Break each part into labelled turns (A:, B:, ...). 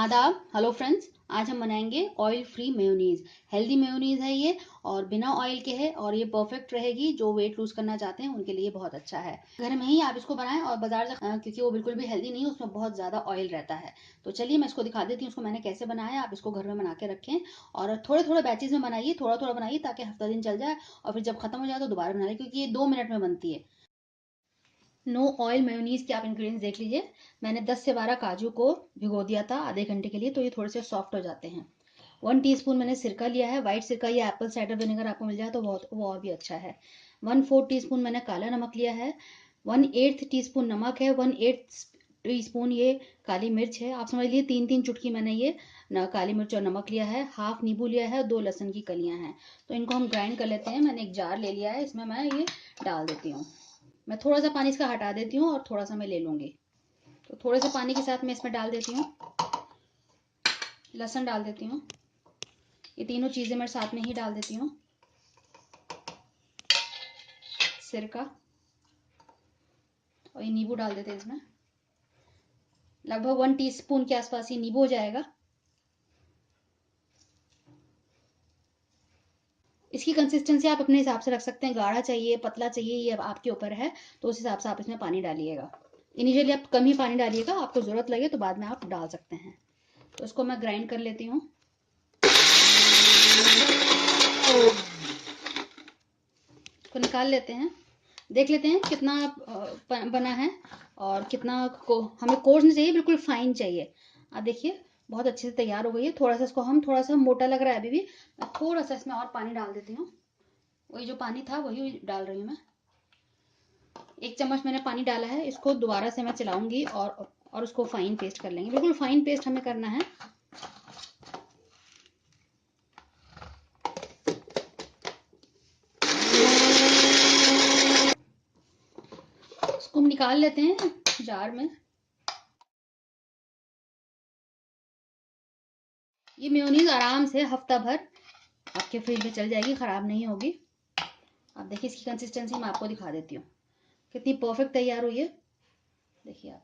A: आदाब। Hello friends, आज हम बनाएंगे oil free mayonnaise. Healthy mayonnaise है ये और बिना ऑयल के है और ये परफेक्ट रहेगी। जो वेट लूज करना चाहते हैं उनके लिए बहुत अच्छा है। घर में ही आप इसको बनाएं और बाजार से क्योंकि वो बिल्कुल भी हेल्दी नहीं है, उसमें बहुत ज्यादा ऑयल रहता है। तो चलिए मैं इसको दिखा देती हूँ उसको मैंने कैसे बनाया है। आप इसको घर में बना के रखें और थोड़े थोड़े बैचेज में बनाइए, थोड़ा थोड़ा बनाइए ताकि हफ्ता दिन चल जाए और फिर जब खत्म हो जाए तो दोबारा बना लें, क्योंकि ये 2 मिनट में बनती है। नो ऑयल मेयोनीज के आप इंग्रेडिएंट्स देख लीजिए। मैंने 10 से 12 काजू को भिगो दिया था आधे घंटे के लिए, तो ये थोड़े से सॉफ्ट हो जाते हैं। 1 टीस्पून मैंने सिरका लिया है, व्हाइट सिरका या एप्पल साइडर विनेगर आपको मिल जाए तो वो और भी अच्छा है। 1/4 टीस्पून मैंने काला नमक लिया है। 1/8 टीस्पून नमक है। 1/8 टीस्पून ये काली मिर्च है। आप समझ लीजिए 3-3 चुटकी मैंने ये काली मिर्च और नमक लिया है। हाफ नींबू लिया है, 2 लहसुन की कलियां हैं। तो इनको हम ग्राइंड कर लेते हैं। मैंने एक जार ले लिया है, इसमें मैं ये डाल देती हूँ। मैं थोड़ा सा पानी इसका हटा देती हूँ और थोड़ा सा मैं ले लूंगी। तो थोड़े से पानी के साथ मैं इसमें डाल देती हूँ, लहसुन डाल देती हूँ। ये तीनों चीजें मैं साथ में ही डाल देती हूँ। सिरका और ये नींबू डाल देते हैं इसमें। लगभग 1 टीस्पून के आसपास ये नींबू हो जाएगा। इसकी कंसिस्टेंसी आप अपने हिसाब से रख सकते हैं, गाढ़ा चाहिए पतला चाहिए ये अब आपके ऊपर है, तो उस हिसाब से आप इसमें पानी डालिएगा। इनिशियली आप कम ही पानी डालिएगा, आपको जरूरत लगे तो बाद में आप डाल सकते हैं। तो इसको मैं ग्राइंड कर लेती हूँ। इसको निकाल लेते हैं, देख लेते हैं कितना बना है और कितना को हमें कोर्स नहीं चाहिए, बिल्कुल फाइन चाहिए। आप देखिए बहुत अच्छे से तैयार हो गई है। थोड़ा सा इसको हम थोड़ा सा मोटा लग रहा है अभी भी, मैं थोड़ा सा इसमें और पानी डाल देती हूँ। वही जो पानी था वही डाल रही हूँ मैं। 1 चम्मच मैंने पानी डाला है। इसको दोबारा से मैं चलाऊंगी और उसको फाइन पेस्ट कर लेंगे। बिल्कुल फाइन पेस्ट हमें करना है। इसको हम निकाल लेते हैं जार में। ये मेयोनीज आराम से हफ्ता भर आपके फ्रिज में चल जाएगी, खराब नहीं होगी। आप देखिए इसकी कंसिस्टेंसी मैं आपको दिखा देती हूँ कितनी परफेक्ट तैयार हुई है। देखिए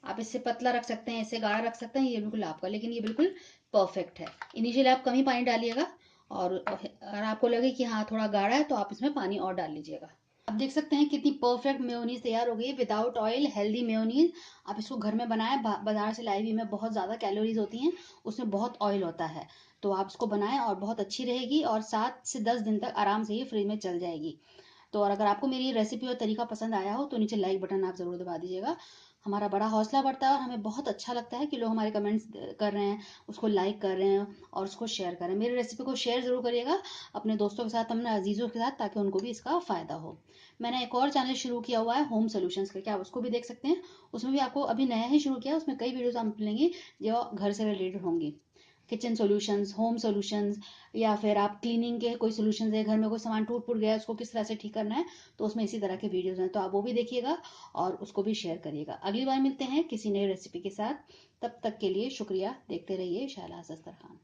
A: आप इससे पतला रख सकते हैं, इससे गाढ़ा रख सकते हैं, ये बिल्कुल आपका, लेकिन ये बिल्कुल परफेक्ट है। इनिशियली आप कम ही पानी डालिएगा और अगर आपको लगे कि हाँ थोड़ा गाढ़ा है तो आप इसमें पानी और डाल लीजिएगा। आप देख सकते हैं कितनी परफेक्ट मेयोनीज तैयार हो गई, विदाउट ऑयल हेल्दी मेयोनीज। आप इसको घर में बनाएं। बाजार से लाई हुई में बहुत ज़्यादा कैलोरीज होती हैं, उसमें बहुत ऑयल होता है। तो आप इसको बनाएं और बहुत अच्छी रहेगी और 7 से 10 दिन तक आराम से ये फ्रिज में चल जाएगी। तो और अगर आपको मेरी रेसिपी और तरीका पसंद आया हो तो नीचे लाइक बटन आप ज़रूर दबा दीजिएगा। हमारा बड़ा हौसला बढ़ता है और हमें बहुत अच्छा लगता है कि लोग हमारे कमेंट्स कर रहे हैं, उसको लाइक कर रहे हैं और उसको शेयर कर रहे हैं। मेरी रेसिपी को शेयर ज़रूर करिएगा अपने दोस्तों के साथ, अपने अजीज़ों के साथ, ताकि उनको भी इसका फ़ायदा हो। मैंने एक और चैनल शुरू किया हुआ है होम सोल्यूशंस करके, आप उसको भी देख सकते हैं। उसमें भी आपको अभी नया ही शुरू किया, उसमें कई वीडियोज़ आप मिलेंगी जो घर से रिलेटेड होंगी। किचन सॉल्यूशंस, होम सॉल्यूशंस, या फिर आप क्लीनिंग के कोई सॉल्यूशंस है, घर में कोई सामान टूट फूट गया है उसको किस तरह से ठीक करना है, तो उसमें इसी तरह के वीडियोस हैं। तो आप वो भी देखिएगा और उसको भी शेयर करिएगा। अगली बार मिलते हैं किसी नई रेसिपी के साथ। तब तक के लिए शुक्रिया। देखते रहिए शहनाज अख्तर खान।